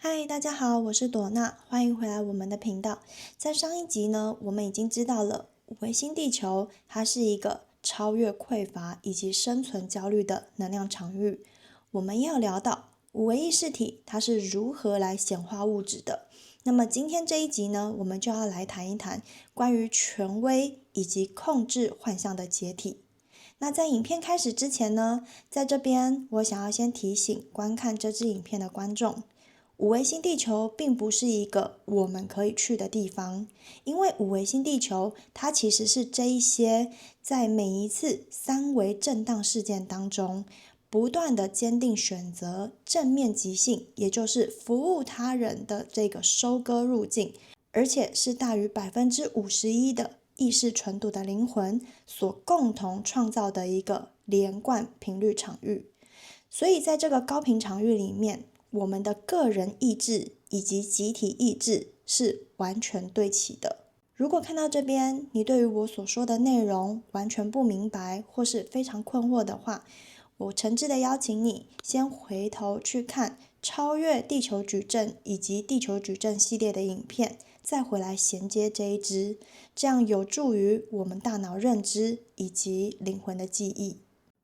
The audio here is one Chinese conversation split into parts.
嗨，大家好，我是朵娜，欢迎回来我们的频道。在上一集呢，我们已经知道了五维星地球，它是一个超越匮乏以及生存焦虑的能量场域。我们也有聊到五维意识体它是如何来显化物质的。那么今天这一集呢，我们就要来谈一谈关于权威以及控制幻象的解体。那在影片开始之前呢，在这边我想要先提醒观看这支影片的观众。五维星地球并不是一个我们可以去的地方，因为五维星地球它其实是这一些在每一次三维震荡事件当中，不断的坚定选择正面极性，也就是服务他人的这个收割路径，而且是大于51%的意识纯度的灵魂所共同创造的一个连贯频率场域。所以在这个高频场域里面，我们的个人意志以及集体意志是完全对齐的。如果看到这边，你对于我所说的内容完全不明白，或是非常困惑的话，我诚挚的邀请你先回头去看超越地球矩阵以及地球矩阵系列的影片，再回来衔接这一支，这样有助于我们大脑认知以及灵魂的记忆。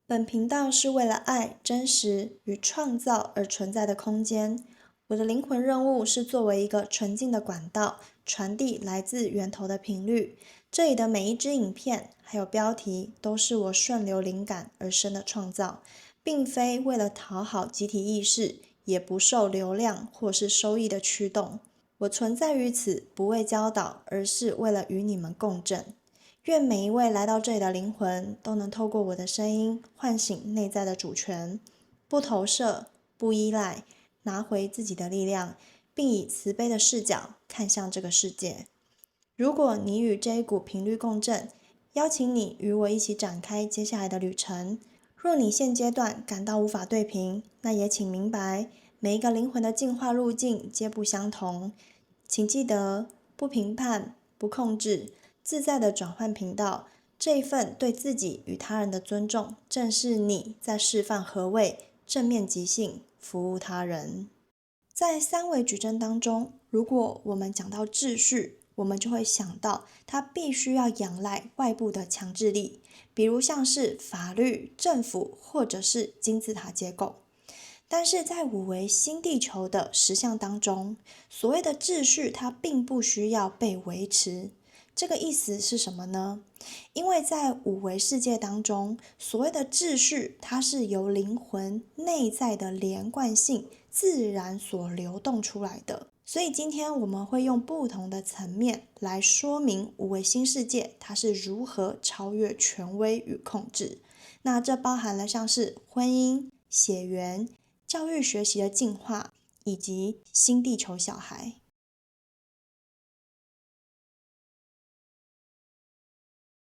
本频道是为了爱、真实与创造而存在的空间。我的灵魂任务是作为一个纯净的管道，传递来自源头的频率。这里的每一支影片还有标题，都是我顺流灵感而生的创造，并非为了讨好集体意识，也不受流量或是收益的驱动。我存在于此，不为教导，而是为了与你们共振。愿每一位来到这里的灵魂都能透过我的声音唤醒内在的主权，不投射，不依赖，拿回自己的力量，并以慈悲的视角看向这个世界。如果你与这一股频率共振，邀请你与我一起展开接下来的旅程。若你现阶段感到无法对平，那也请明白，每一个灵魂的进化路径皆不相同。请记得，不评判，不控制，自在的转换频道，这一份对自己与他人的尊重，正是你在示范何谓正面即兴，服务他人。在三维矩阵当中，如果我们讲到秩序，我们就会想到它必须要仰赖外部的强制力，比如像是法律、政府或者是金字塔结构。但是在五维新地球的实相当中，所谓的秩序它并不需要被维持。这个意思是什么呢？因为在五维世界当中，所谓的秩序它是由灵魂内在的连贯性自然所流动出来的。所以今天我们会用不同的层面来说明五维新世界它是如何超越权威与控制。那这包含了像是婚姻、血缘、教育学习的进化，以及新地球小孩。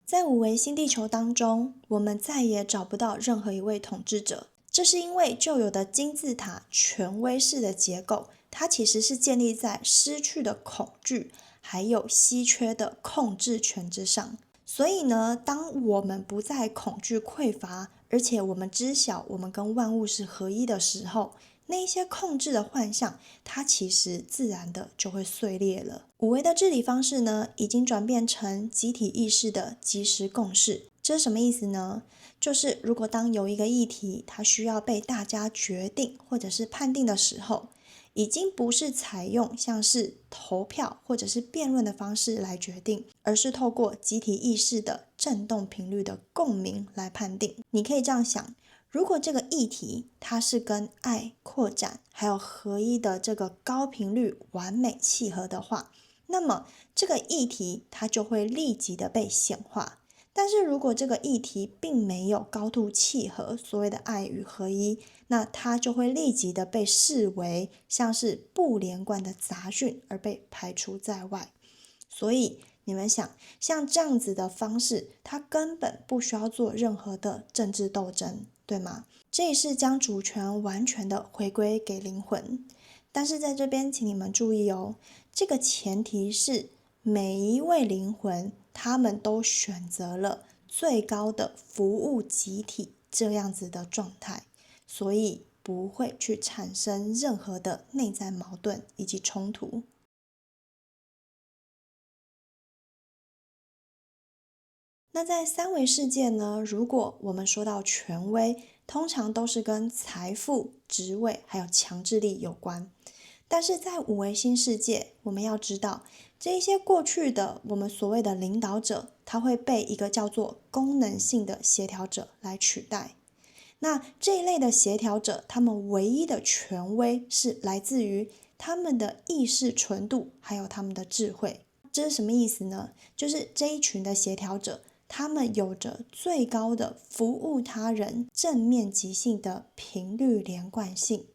在五维新地球当中，我们再也找不到任何一位统治者，这是因为旧有的金字塔权威式的结构，它其实是建立在失去的恐惧，还有稀缺的控制权之上。所以呢，当我们不再恐惧匮乏，而且我们知晓我们跟万物是合一的时候，那一些控制的幻象，它其实自然的就会碎裂了。五维的治理方式呢，已经转变成集体意识的即时共识。这是什么意思呢？就是如果当有一个议题，它需要被大家决定或者是判定的时候，已经不是采用像是投票或者是辩论的方式来决定，而是透过集体意识的振动频率的共鸣来判定。你可以这样想，如果这个议题它是跟爱、扩展还有合一的这个高频率完美契合的话，那么这个议题它就会立即的被显化。但是如果这个议题并没有高度契合所谓的爱与合一，那它就会立即的被视为像是不连贯的杂讯而被排除在外。所以你们想，像这样子的方式，它根本不需要做任何的政治斗争，对吗？这也是将主权完全的回归给灵魂。但是在这边请你们注意哦，这个前提是每一位灵魂他们都选择了最高的服务集体这样子的状态，所以不会去产生任何的内在矛盾以及冲突。那在三维世界呢，如果我们说到权威，通常都是跟财富、职位还有强制力有关。但是在五维新世界，我们要知道，这一些过去的我们所谓的领导者，他会被一个叫做功能性的协调者来取代。那这一类的协调者，他们唯一的权威是来自于他们的意识纯度，还有他们的智慧。这是什么意思呢？就是这一群的协调者，他们有着最高的服务他人、正面即兴的频率连贯性。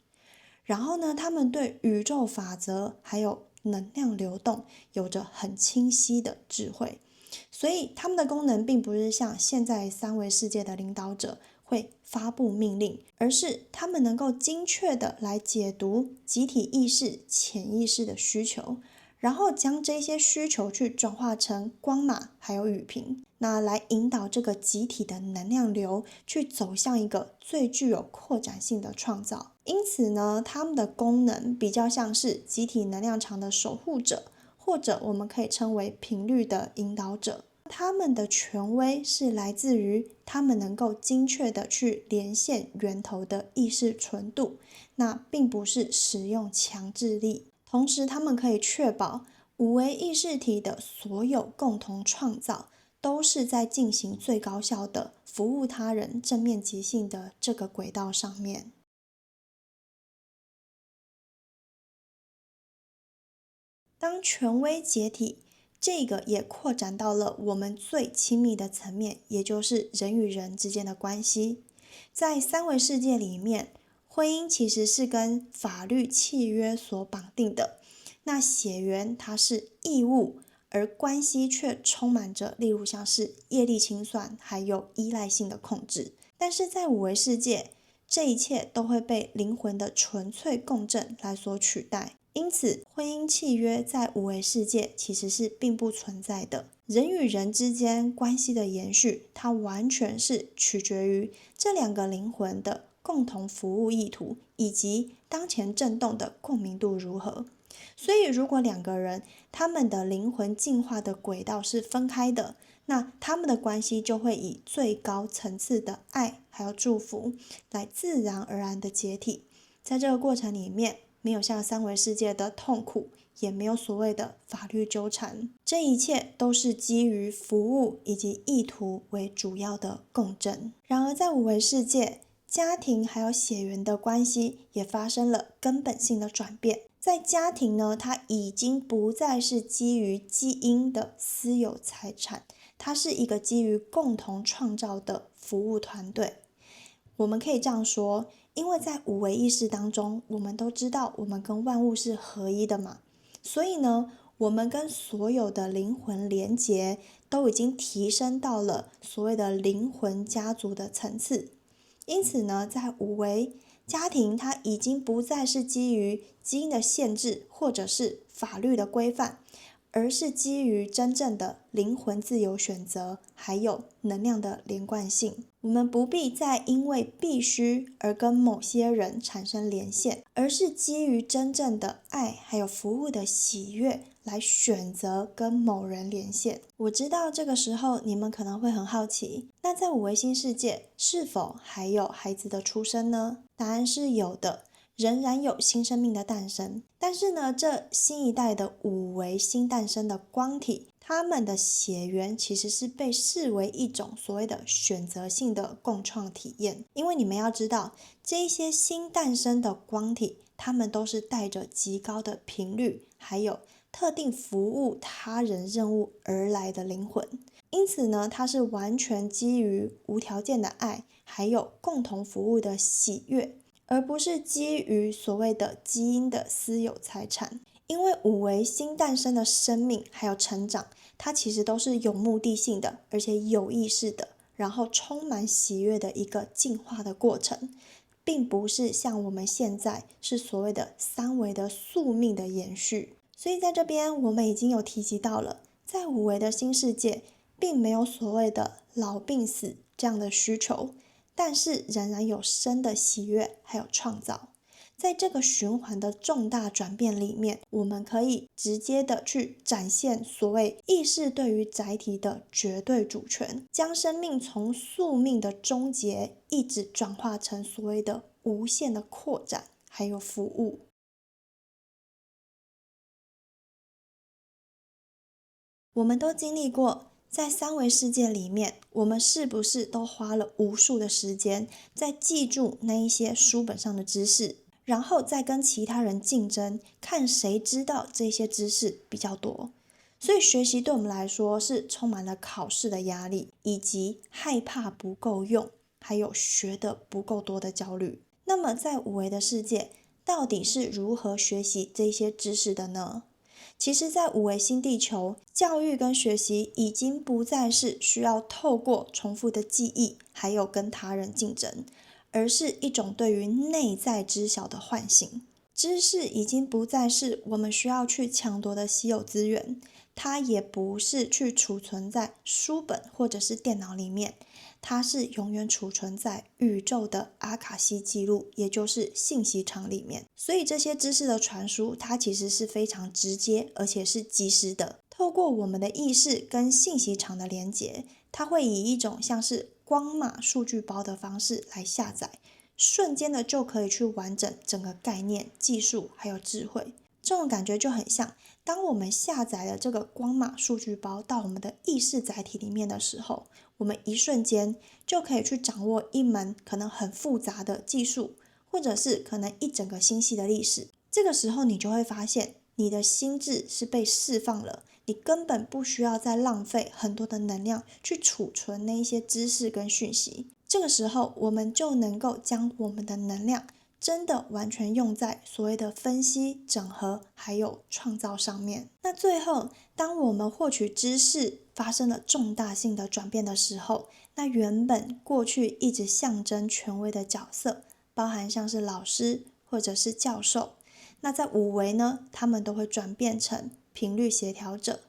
然后呢，他们对宇宙法则还有能量流动有着很清晰的智慧。所以他们的功能并不是像现在三维世界的领导者会发布命令，而是他们能够精确的来解读集体意识、潜意识的需求，然后将这些需求去转化成光码还有语频，那来引导这个集体的能量流去走向一个最具有扩展性的创造。因此呢，他们的功能比较像是集体能量场的守护者，或者我们可以称为频率的引导者。他们的权威是来自于他们能够精确的去连线源头的意识纯度，那并不是使用强制力。同时，他们可以确保五维意识体的所有共同创造都是在进行最高效的服务他人、正面即兴的这个轨道上面。当权威解体，这个也扩展到了我们最亲密的层面，也就是人与人之间的关系。在三维世界里面，婚姻其实是跟法律契约所绑定的，那血缘它是义务，而关系却充满着例如像是业力清算，还有依赖性的控制。但是在五维世界，这一切都会被灵魂的纯粹共振来所取代。因此，婚姻契约在五维世界其实是并不存在的。人与人之间关系的延续，它完全是取决于这两个灵魂的共同服务意图，以及当前振动的共鸣度如何。所以，如果两个人他们的灵魂进化的轨道是分开的，那他们的关系就会以最高层次的爱还有祝福来自然而然的解体。在这个过程里面，没有像三维世界的痛苦，也没有所谓的法律纠缠，这一切都是基于服务以及意图为主要的共振。然而在五维世界，家庭还有血缘的关系也发生了根本性的转变。在家庭呢，它已经不再是基于基因的私有财产，它是一个基于共同创造的服务团队。我们可以这样说，因为在五维意识当中，我们都知道我们跟万物是合一的嘛，所以呢，我们跟所有的灵魂连结都已经提升到了所谓的灵魂家族的层次。因此呢，在五维家庭，它已经不再是基于基因的限制或者是法律的规范，而是基于真正的灵魂自由选择，还有能量的连贯性。我们不必再因为必须而跟某些人产生连线，而是基于真正的爱还有服务的喜悦来选择跟某人连线。我知道这个时候你们可能会很好奇，那在五维新世界是否还有孩子的出生呢？答案是有的。仍然有新生命的诞生，但是呢，这新一代的五维新诞生的光体，它们的血缘其实是被视为一种所谓的选择性的共创体验。因为你们要知道，这一些新诞生的光体，它们都是带着极高的频率，还有特定服务他人任务而来的灵魂。因此呢，它是完全基于无条件的爱，还有共同服务的喜悦，而不是基于所谓的基因的私有财产。因为五维新诞生的生命还有成长，它其实都是有目的性的，而且有意识的，然后充满喜悦的一个进化的过程，并不是像我们现在是所谓的三维的宿命的延续。所以在这边我们已经有提及到了，在五维的新世界并没有所谓的老病死这样的需求，但是仍然有生的喜悦还有创造。在这个循环的重大转变里面，我们可以直接的去展现所谓意识对于载体的绝对主权，将生命从宿命的终结一直转化成所谓的无限的扩展还有服务。我们都经历过，在三维世界里面，我们是不是都花了无数的时间在记住那一些书本上的知识，然后再跟其他人竞争，看谁知道这些知识比较多？所以学习对我们来说是充满了考试的压力，以及害怕不够用，还有学得不够多的焦虑。那么在五维的世界，到底是如何学习这些知识的呢？其实，在五维新地球，教育跟学习已经不再是需要透过重复的记忆，还有跟他人竞争，而是一种对于内在知晓的唤醒。知识已经不再是我们需要去抢夺的稀有资源，它也不是去储存在书本或者是电脑里面，它是永远储存在宇宙的阿卡西记录，也就是信息场里面。所以这些知识的传输，它其实是非常直接，而且是即时的。透过我们的意识跟信息场的连接，它会以一种像是光码数据包的方式来下载，瞬间的就可以去完整整个概念、技术还有智慧。这种感觉就很像，当我们下载了这个光码数据包到我们的意识载体里面的时候，我们一瞬间就可以去掌握一门可能很复杂的技术，或者是可能一整个星系的历史。这个时候你就会发现，你的心智是被释放了，你根本不需要再浪费很多的能量去储存那一些知识跟讯息。这个时候，我们就能够将我们的能量真的完全用在所谓的分析、整合还有创造上面。那最后，当我们获取知识发生了重大性的转变的时候，那原本过去一直象征权威的角色，包含像是老师或者是教授，那在五维呢，他们都会转变成频率协调者。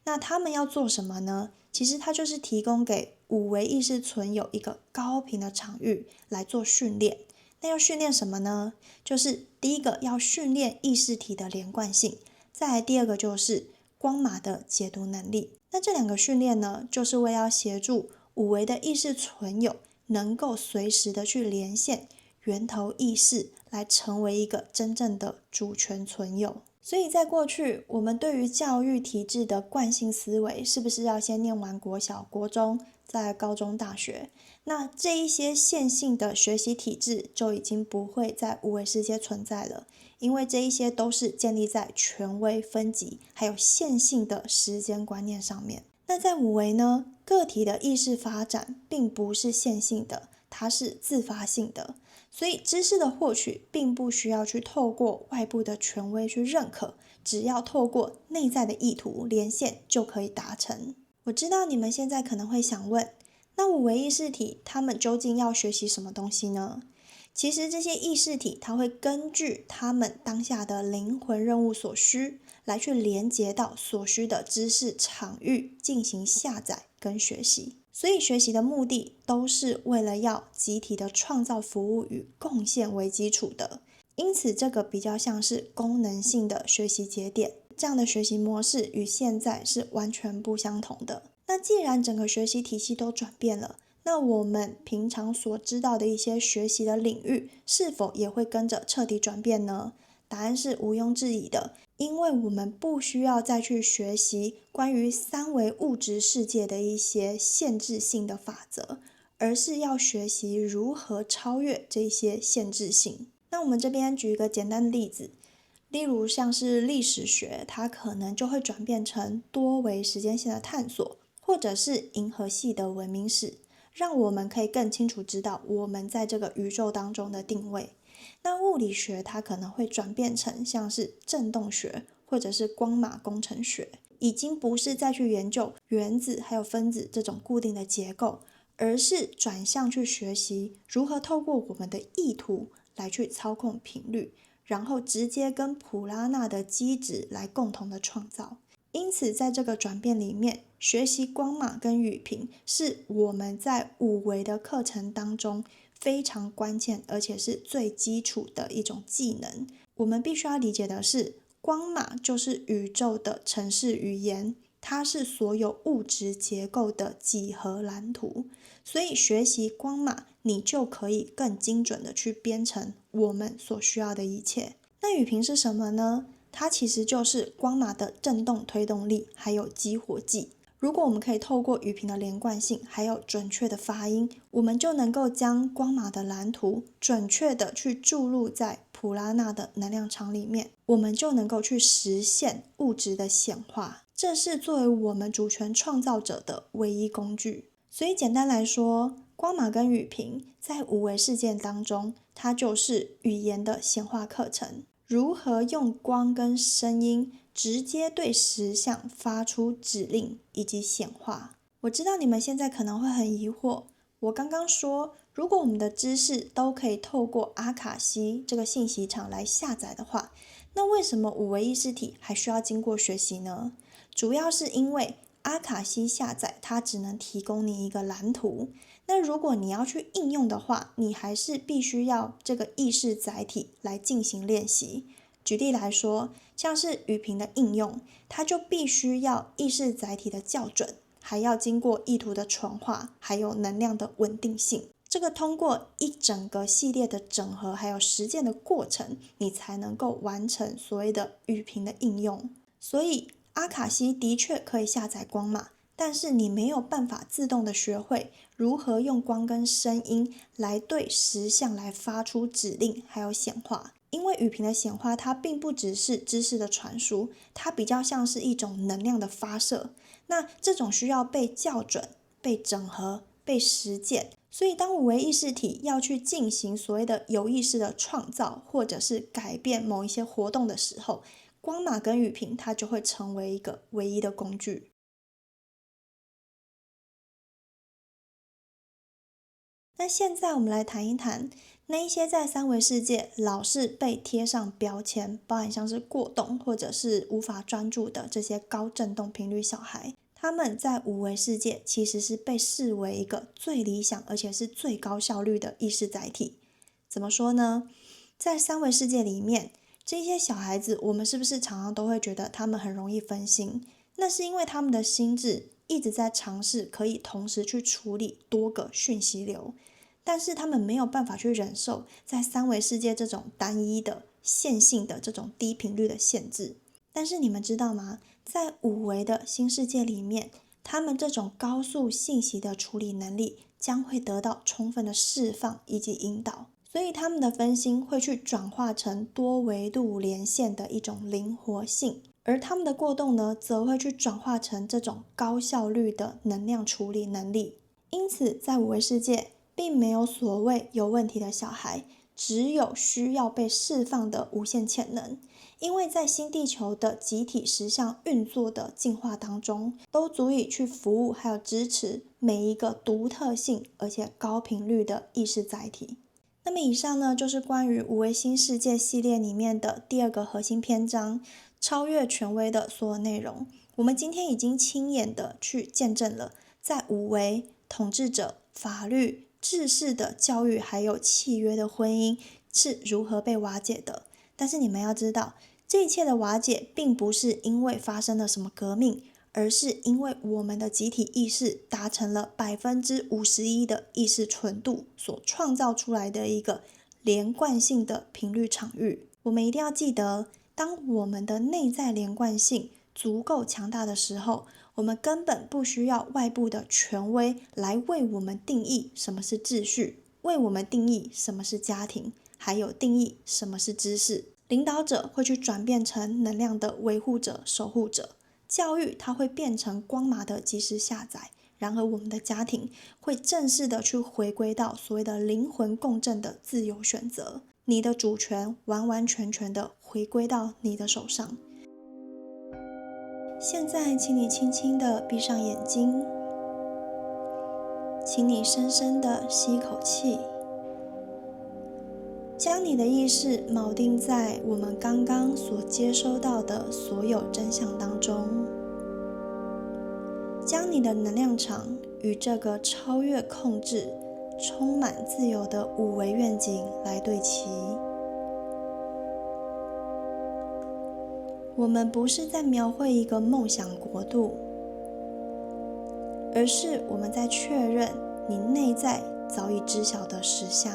那他们要做什么呢？其实它就是提供给五维意识存有一个高频的场域来做训练。那要训练什么呢？就是第一个要训练意识体的连贯性，再来第二个就是光码的解读能力。那这两个训练呢，就是为要协助五维的意识存有能够随时的去连线源头意识，来成为一个真正的主权存有。所以在过去，我们对于教育体制的惯性思维，是不是要先念完国小、国中，再来高中、大学？那这一些线性的学习体制就已经不会在五维世界存在了，因为这一些都是建立在权威分级还有线性的时间观念上面。那在五维呢，个体的意识发展并不是线性的，它是自发性的。所以知识的获取并不需要去透过外部的权威去认可，只要透过内在的意图连线就可以达成。我知道你们现在可能会想问，那五维意识体他们究竟要学习什么东西呢？其实这些意识体它会根据他们当下的灵魂任务所需，来去连接到所需的知识场域进行下载跟学习。所以学习的目的都是为了要集体的创造服务与贡献为基础的，因此这个比较像是功能性的学习节点，这样的学习模式与现在是完全不相同的。那既然整个学习体系都转变了，那我们平常所知道的一些学习的领域，是否也会跟着彻底转变呢？答案是毋庸置疑的，因为我们不需要再去学习关于三维物质世界的一些限制性的法则，而是要学习如何超越这些限制性。那我们这边举一个简单的例子，例如像是历史学，它可能就会转变成多维时间线的探索，或者是银河系的文明史，让我们可以更清楚知道我们在这个宇宙当中的定位。那物理学它可能会转变成像是振动学或者是光码工程学，已经不是再去研究原子还有分子这种固定的结构，而是转向去学习如何透过我们的意图来去操控频率，然后直接跟普拉纳的机制来共同的创造。因此在这个转变里面，学习光码跟语频是我们在五维的课程当中非常关键而且是最基础的一种技能。我们必须要理解的是，光码就是宇宙的程式语言，它是所有物质结构的几何蓝图，所以学习光码，你就可以更精准的去编程我们所需要的一切。那语频是什么呢？它其实就是光码的振动推动力，还有激活剂。如果我们可以透过语频的连贯性，还有准确的发音，我们就能够将光码的蓝图准确的去注入在普拉纳的能量场里面，我们就能够去实现物质的显化。这是作为我们主权创造者的唯一工具。所以简单来说，光码跟语频在五维世界当中，它就是语言的显化课程。如何用光跟声音直接对实相发出指令以及显化。我知道你们现在可能会很疑惑，我刚刚说，如果我们的知识都可以透过阿卡西这个信息场来下载的话，那为什么五维意识体还需要经过学习呢？主要是因为阿卡西下载它只能提供你一个蓝图，那如果你要去应用的话，你还是必须要这个意识载体来进行练习。举例来说，像是语频的应用，它就必须要意识载体的校准，还要经过意图的传化，还有能量的稳定性。这个通过一整个系列的整合还有实践的过程，你才能够完成所谓的语频的应用。所以阿卡西的确可以下载光码，但是你没有办法自动的学会如何用光跟声音来对实相来发出指令还有显化。因为语频的显化它并不只是知识的传输，它比较像是一种能量的发射，那这种需要被校准、被整合、被实践。所以当五维意识体要去进行所谓的有意识的创造或者是改变某一些活动的时候，光码跟语频它就会成为一个唯一的工具。那现在我们来谈一谈那一些在三维世界老是被贴上标签，包含像是过动或者是无法专注的这些高振动频率小孩，他们在五维世界其实是被视为一个最理想而且是最高效率的意识载体。怎么说呢？在三维世界里面，这些小孩子，我们是不是常常都会觉得他们很容易分心？那是因为他们的心智一直在尝试可以同时去处理多个讯息流，但是他们没有办法去忍受在三维世界这种单一的线性的这种低频率的限制。但是你们知道吗？在五维的新世界里面，他们这种高速信息的处理能力将会得到充分的释放以及引导，所以他们的分心会去转化成多维度连线的一种灵活性，而他们的过动呢，则会去转化成这种高效率的能量处理能力。因此，在五维世界，并没有所谓有问题的小孩，只有需要被释放的无限潜能。因为在新地球的集体实相运作的进化当中，都足以去服务还有支持每一个独特性而且高频率的意识载体。那么以上呢，就是关于五维新世界系列里面的第二个核心篇章——超越权威的所有内容。我们今天已经亲眼的去见证了，在五维统治者、法律、制式的教育还有契约的婚姻是如何被瓦解的。但是你们要知道，这一切的瓦解并不是因为发生了什么革命，而是因为我们的集体意识达成了51%的意识纯度所创造出来的一个连贯性的频率场域。我们一定要记得，当我们的内在连贯性足够强大的时候，我们根本不需要外部的权威来为我们定义什么是秩序，为我们定义什么是家庭，还有定义什么是知识。领导者会去转变成能量的维护者、守护者，教育它会变成光码的即时下载，然而我们的家庭会正式的去回归到所谓的灵魂共振的自由选择，你的主权完完全全的回归到你的手上。现在请你轻轻的闭上眼睛，请你深深的吸一口气，将你的意识铆定在我们刚刚所接收到的所有真相当中。将你的能量场与这个超越控制、充满自由的五维愿景来对齐。我们不是在描绘一个梦想国度，而是我们在确认你内在早已知晓的实相。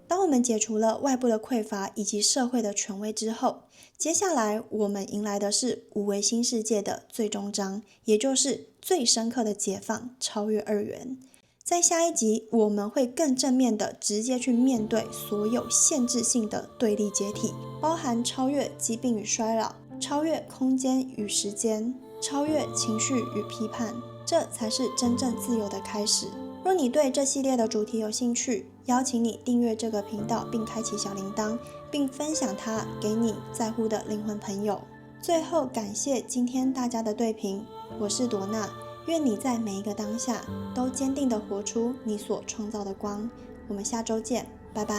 当我们解除了外部的匮乏以及社会的权威之后，接下来我们迎来的是无为新世界的最终章，也就是最深刻的解放，超越二元。在下一集，我们会更正面的直接去面对所有限制性的对立解体，包含超越疾病与衰老，超越空间与时间，超越情绪与批判，这才是真正自由的开始。若你对这系列的主题有兴趣，邀请你订阅这个频道并开启小铃铛，并分享它给你在乎的灵魂朋友。最后感谢今天大家的对评，我是朵娜，愿你在每一个当下都坚定地活出你所创造的光。我们下周见，拜拜。